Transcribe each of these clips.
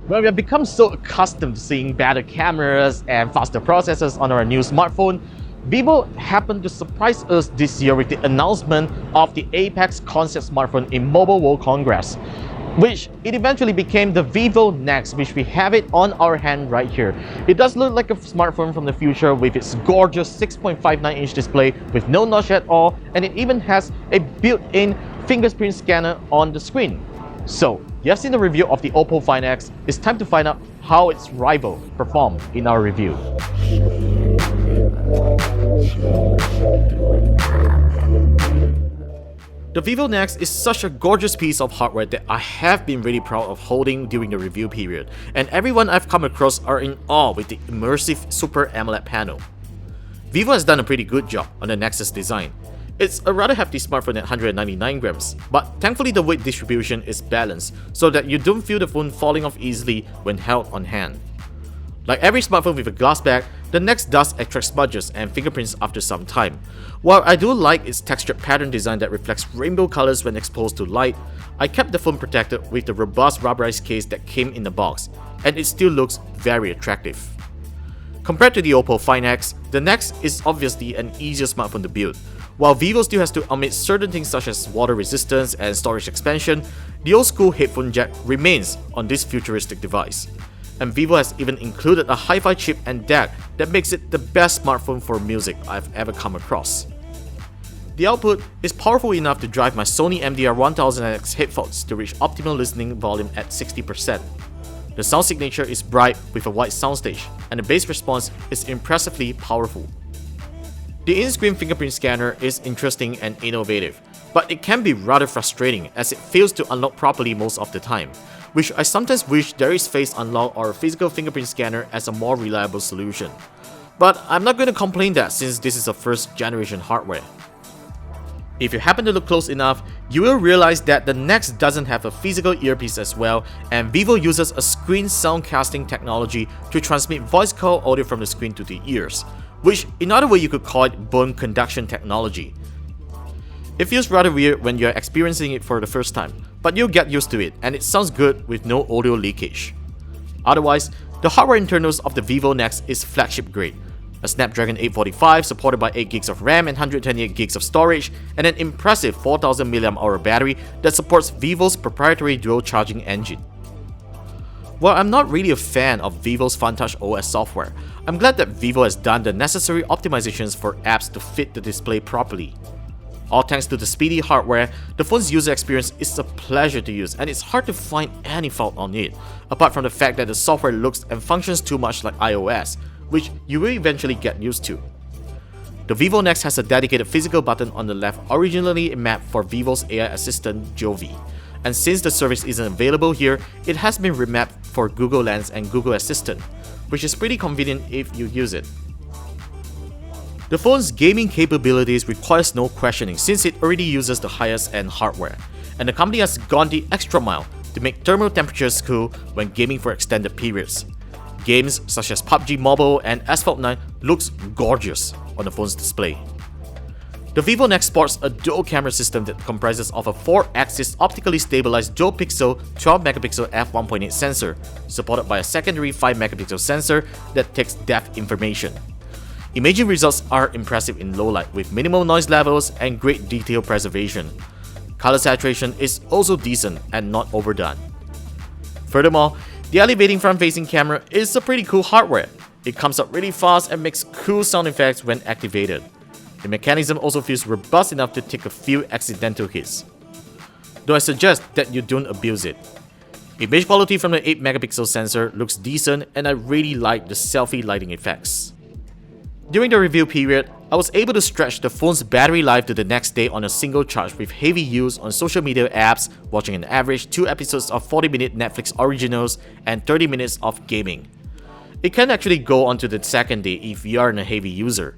Well, we have become so accustomed to seeing better cameras and faster processors on our new smartphone. Vivo happened to surprise us this year with the announcement of the Apex concept smartphone in Mobile World Congress, which it eventually became the Vivo Nex, which we have it on our hand right here. It does look like a smartphone from the future with its gorgeous 6.59-inch display with no notch at all, and it even has a built-in fingerprint scanner on the screen. So, you have seen the review of the Oppo Find X. It's time to find out how its rival performed in our review. The Vivo Nex is such a gorgeous piece of hardware that I have been really proud of holding during the review period, and everyone I've come across are in awe with the immersive Super AMOLED panel. Vivo has done a pretty good job on the Nex's design. It's a rather hefty smartphone at 199 grams, but thankfully the weight distribution is balanced so that you don't feel the phone falling off easily when held on hand. Like every smartphone with a glass back, the Nex does attract smudges and fingerprints after some time. While I do like its textured pattern design that reflects rainbow colors when exposed to light, I kept the phone protected with the robust rubberized case that came in the box, and it still looks very attractive. Compared to the Oppo Find X, the Nex is obviously an easier smartphone to build. While Vivo still has to omit certain things such as water resistance and storage expansion, the old school headphone jack remains on this futuristic device. And Vivo has even included a hi-fi chip and DAC that makes it the best smartphone for music I've ever come across. The output is powerful enough to drive my Sony MDR1000X headphones to reach optimal listening volume at 60%. The sound signature is bright with a wide soundstage, and the bass response is impressively powerful. The in-screen fingerprint scanner is interesting and innovative, but it can be rather frustrating as it fails to unlock properly most of the time, which I sometimes wish there is face unlock or a physical fingerprint scanner as a more reliable solution. But I'm not going to complain that since this is a first generation hardware. If you happen to look close enough, you will realize that the Nex doesn't have a physical earpiece as well, and Vivo uses a screen soundcasting technology to transmit voice call audio from the screen to the ears, which in other way you could call it bone conduction technology. It feels rather weird when you're experiencing it for the first time, but you'll get used to it and it sounds good with no audio leakage. Otherwise, the hardware internals of the Vivo Nex is flagship grade. A Snapdragon 845 supported by 8GB of RAM and 128GB of storage, and an impressive 4000 mAh battery that supports Vivo's proprietary dual charging engine. While I'm not really a fan of Vivo's FunTouch OS software, I'm glad that Vivo has done the necessary optimizations for apps to fit the display properly. All thanks to the speedy hardware, the phone's user experience is a pleasure to use and it's hard to find any fault on it, apart from the fact that the software looks and functions too much like iOS, which you will eventually get used to. The Vivo Nex has a dedicated physical button on the left originally mapped for Vivo's AI assistant Jovi, and since the service isn't available here, it has been remapped for Google Lens and Google Assistant, which is pretty convenient if you use it. The phone's gaming capabilities requires no questioning since it already uses the highest end hardware, and the company has gone the extra mile to make thermal temperatures cool when gaming for extended periods. Games such as PUBG Mobile and Asphalt 9 looks gorgeous on the phone's display. The Vivo Nex sports a dual camera system that comprises of a 4-axis optically stabilized dual-pixel 12MP f1.8 sensor, supported by a secondary 5MP sensor that takes depth information. Imaging results are impressive in low light with minimal noise levels and great detail preservation. Color saturation is also decent and not overdone. Furthermore, the elevating front-facing camera is a pretty cool hardware. It comes up really fast and makes cool sound effects when activated. The mechanism also feels robust enough to take a few accidental hits, though I suggest that you don't abuse it. Image quality from the 8MP sensor looks decent and I really like the selfie lighting effects. During the review period, I was able to stretch the phone's battery life to the next day on a single charge with heavy use on social media apps, watching an average 2 episodes of 40-minute Netflix originals and 30 minutes of gaming. It can actually go on to the second day if you are a heavy user.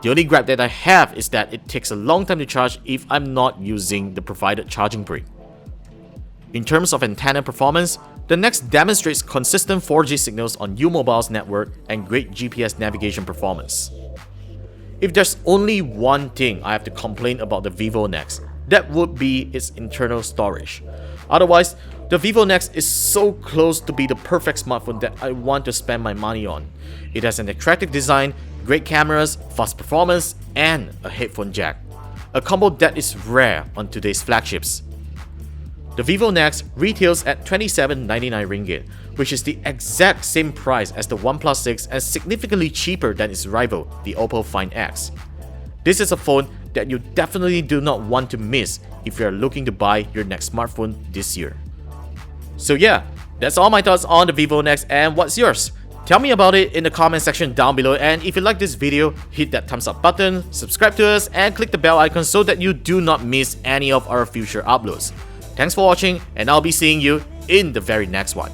The only gripe that I have is that it takes a long time to charge if I'm not using the provided charging brick. In terms of antenna performance, the Nex demonstrates consistent 4G signals on U-Mobile's network and great GPS navigation performance. If there's only one thing I have to complain about the Vivo Nex, that would be its internal storage. Otherwise, The Vivo Nex is so close to be the perfect smartphone that I want to spend my money on. It has an attractive design, great cameras, fast performance, and a headphone jack. A combo that is rare on today's flagships. The Vivo Nex retails at 2799 ringgit, which is the exact same price as the OnePlus 6 and significantly cheaper than its rival, the Oppo Find X. This is a phone that you definitely do not want to miss if you are looking to buy your next smartphone this year. So yeah, that's all my thoughts on the Vivo Nex, and what's yours? Tell me about it in the comment section down below, and if you like this video, hit that thumbs up button, subscribe to us, and click the bell icon so that you do not miss any of our future uploads. Thanks for watching, and I'll be seeing you in the very next one.